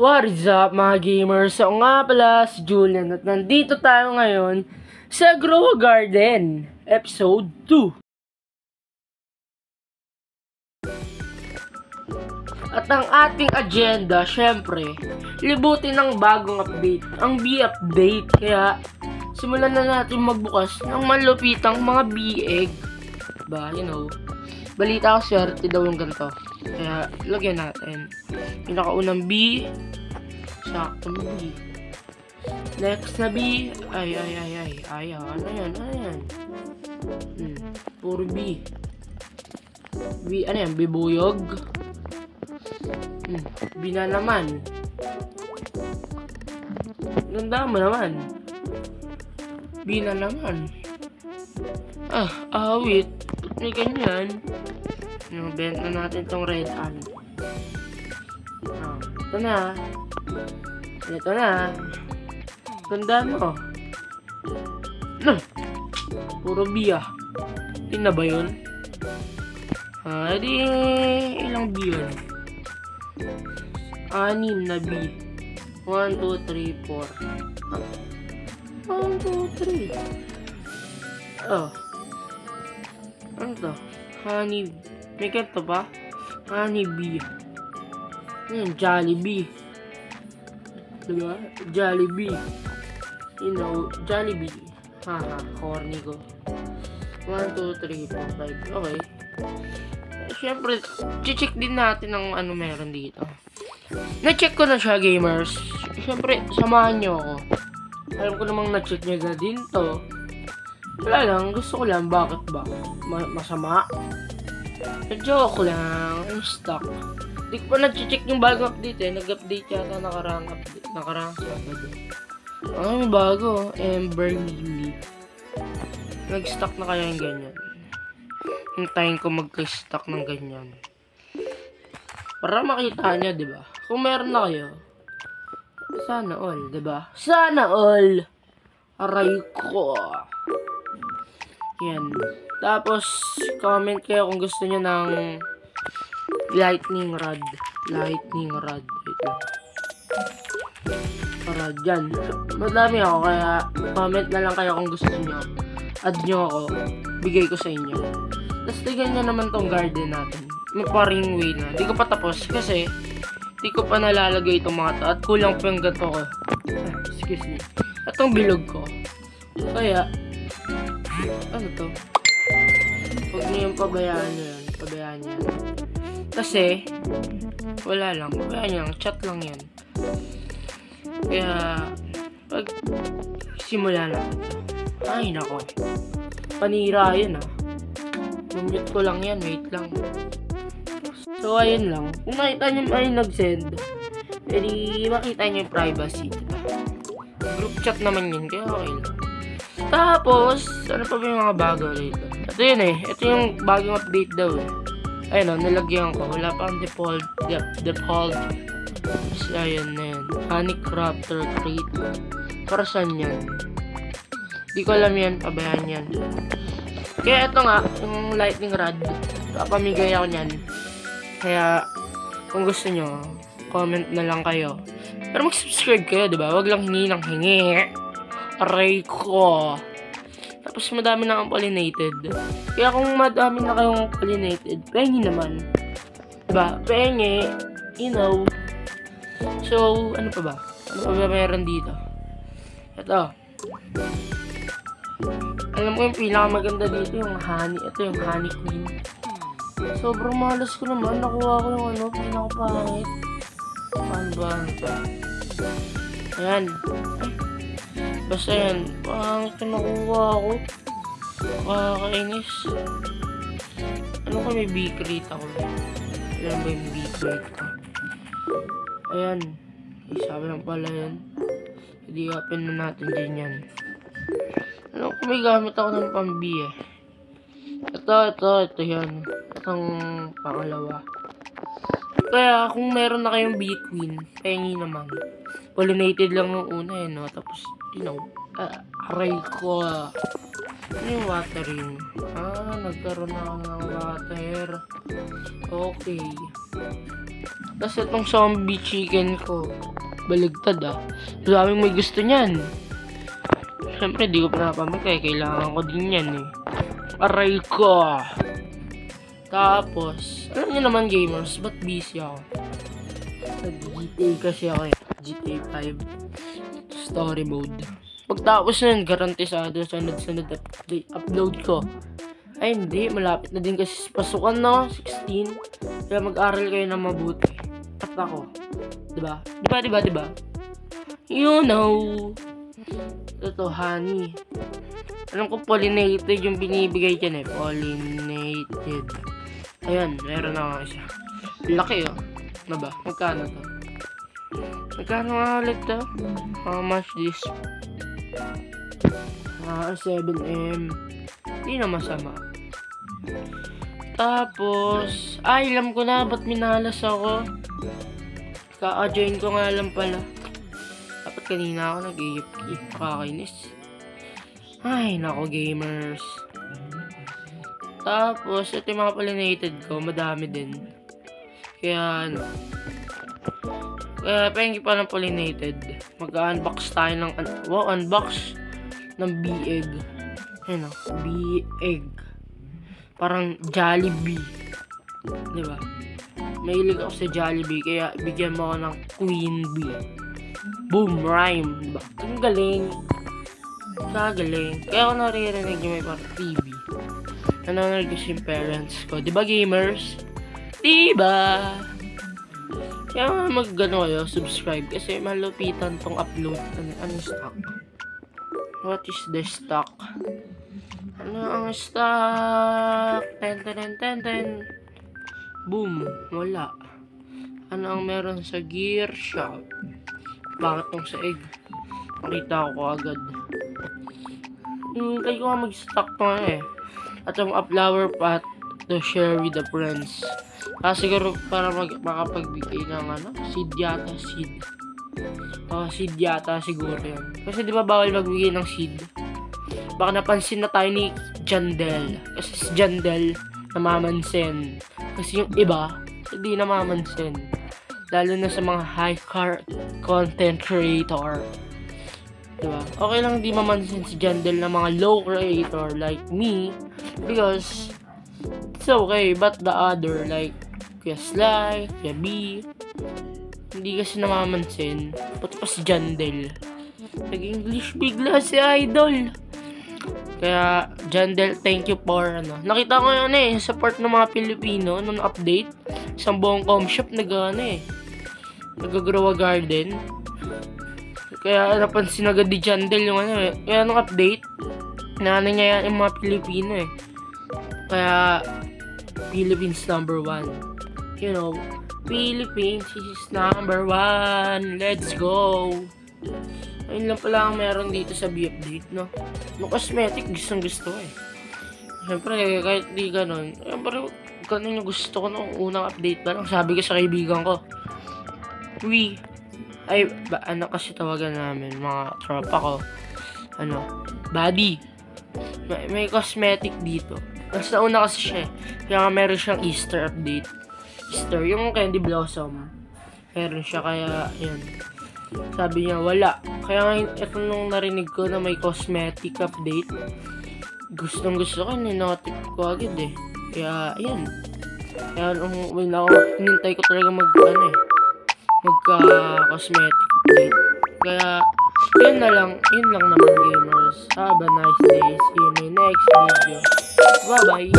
What is up mga gamers? So nga pala si Julian at nandito tayo ngayon sa Grow a Garden Episode 2. At ang ating agenda, syempre, libutin ng bagong update, ang bee update. Kaya simulan na natin magbukas ng malupitang mga bee egg. Diba, you know, balita ko swerte daw yung ganito. Kaya lagyan natin pinakaunang bee. Saktong bee. Next na bee. Ay, ano yan? Puro bee. Bee, ano yan? Bibuyog. Bee na naman. Ganda mo naman. Bee na naman. Awit. Ba't may ganyan? Benta natin tong red ant. Ito na. Ito na. Ganda mo. Puro bee ah. Yun na ba yun? Di ilang bee yun? 6 na bee. 1, 2, 3, 4. 1, 2, 3. Ano to? Honey. May ganito ba? Honey bee. Yan, Jollibee. Diba? Jollibee. You know, Jollibee. Haha, corny ko. 1, 2, 3, 4, 5. Okay. Siyempre, check din natin ang ano meron dito. Na-check ko na siya, gamers. Siyempre, samahan nyo ako. Alam ko namang na-check nyo na din to. Wala lang, gusto ko lang. Bakit ba? Masama? Joke lang. I'm stuck. Di ko pa nag-check yung bagong update eh. Nag-update yata nakarang Sabado. May bago. Ember Lily. Nag-stock na kaya yung ganyan. Hintayin ko mag-stock ng ganyan. Para makita nyo, diba? Kung meron na kayo, sana all, diba? Sana all! Aray ko! Yan. Tapos, comment kayo kung gusto nyo ng lightning rod. Wait lang. Para dyan. Madami ako, kaya comment na lang kayo kung gusto nyo. Add nyo ako. Bigay ko sa inyo. Tapos, tignan nyo naman tong garden natin. Paring way na. Di ko pa tapos kasi di ko pa nalalagay itong mga to. At kulang pa yung gato ko. Excuse me. At itong bilog ko. Kaya, ano to? Huwag niyo yung pabayaan nyo yan. Pabayaan nyo yan. Kasi, wala lang. Pabayaan nyo lang. Chat lang yan. Kaya, pag simula na. Ay, nako. Panira yan ah. Mute ko lang yan. Wait lang. So, ayun lang. Kung makita nyo ay nag-send, edi makita nyo yung privacy. Diba? Group chat naman yun. Kaya okay lang. Tapos, ano pa ba yung mga bago dito? Ito yun eh. Ito yung bagong update daw eh. Ayun o, nilagyan ko. Wala pa ang default. So, ayun na yun. Honeycrafter crate. Para saan yan? Di ko alam yan. Pabayaan yan. Kaya ito nga, yung lightning rod. Papamigay ako nyan. Kaya, kung gusto nyo, comment na lang kayo. Pero mag-subscribe kayo, diba? Huwag lang hingi ng hingi. Aray ko. Tapos madami na akong pollinated. Kaya kung madami na kayong pollinated, pengi naman. Diba? Pengi. You know. So, ano pa ba? Ano pa ba meron dito? Ito. Alam ko yung pinakamaganda dito, yung honey. Ito yung honey queen. Sobrang malas ko naman. Nakuha ko yung ano, pinakapangit. Paano ba? Ayan. Basta yan. Pangit na nakuha ko. Kakainis. Ano ka may bee crate ako? Ayan ba yung bee crate ko? Ayan. Sabi lang pala yan. Hindi open na natin din yan. Ano kung may gamit ako ng pambi eh. Ito yan. Itong pangalawa. Kaya kung meron na kayong bee queen, pengi naman. Pollinated lang yung una eh, no? Tapos, you know, aray ko. Ano yung watering? Nagkaroon na ako ng water. Okay. Tapos itong zombie chicken ko, baligtad Maraming may gusto niyan. Siyempre, di ko pa napamigay. Kailangan ko din yan Aray ko! Tapos, alam niyo naman gamers, ba't busy ako? Nag-GTA kasi ako GTA 5 story mode. Pagtapos nun, garantisado sunod-sunod upload ko. Ay hindi, malapit na din kasi pasukan 16. Kaya mag-aral kayo na mabuti. At ako. Diba? You know. Ito, honey. Alam ko pollinated yung binibigay dyan Pollinated. Ayan, meron ako isa. Laki Ano ba? Magkano to? Magkano nga ulit to? How much this? 7M. Hindi na masama. Tapos, alam ko na ba't minalas ako. Ka-join ko nga lang pala. Dapat kanina ako nag-AFK. Nakakainis. Ay, nako gamers. Tapos, ito yung mga pollinated ko. Madami din. Kaya, kaya, pengi pa ng pollinated. Mag-unbox tayo ng, unbox ng bee egg. Ayun bee egg. Parang Jollibee. Diba? Mahilig ako sa Jollibee, kaya bigyan mo ako ng Queen Bee. Boom! Rhyme. Diba? Ang galing. Kagaling. Kaya ako naririnig yung may parang TV. Nanonood kasi yung parents ko. Diba gamers? Diba? Kaya mag-gano kayo, subscribe. Kasi malupitan tong upload. Ano stock? What is the stock? Ano ang stock? Ten. Boom. Wala. Ano ang meron sa gear shop? Bakit tong sa egg? Nakita ko agad. Hintay ko nga mag-stock pa At yung flower pot to share with the friends. Siguro para makapagbigay ng seed yata, seed. Seed yata siguro yun. Kasi di ba bawal magbigay ng seed? Baka napansin na tayo ni Jandel. Kasi si Jandel namamansin. Kasi yung iba, hindi namamansin. Lalo na sa mga high content creator. Diba? Okay lang di mamansin si Jandel na mga low creator like me. Because it's okay. But the other like Kuya Sly, Kuya B, hindi kasi namamansin. Pati pa si Jandel. Nag-English bigla si Idol. Kaya, Jandel, thank you for Nakita ko yun support ng mga Pilipino nung update. Isang buong com shop nag-grow a garden. Kaya napansin agad ni Jandel yung Kaya nung update, niya yung mga Pilipino Kaya, Philippines #1. You know, Philippines is #1. Let's go! Ayun lang pala ang meron dito sa B-update, no? No cosmetic, gustong gusto Siyempre, kahit di ganun. Siyempre, ganun yung gusto ko nung unang update pa lang. Sabi ko sa kaibigan ko, kasi tawagan namin, mga tropa ko. Buddy. May cosmetic dito. Mas nauna kasi siya Kaya nga meron siyang Easter update. Easter, yung Candy Blossom. Meron siya, kaya, yun. Sabi niya, wala. Kaya ngayon, ito nung narinig ko na may cosmetic update, gustong gusto ko, ninotif ko agad Kaya, ayan. Kaya, hinintay ko talaga magka-cosmetic update. Kaya, yun lang naman gamers. Have a nice day. See you in my next video. Bye-bye!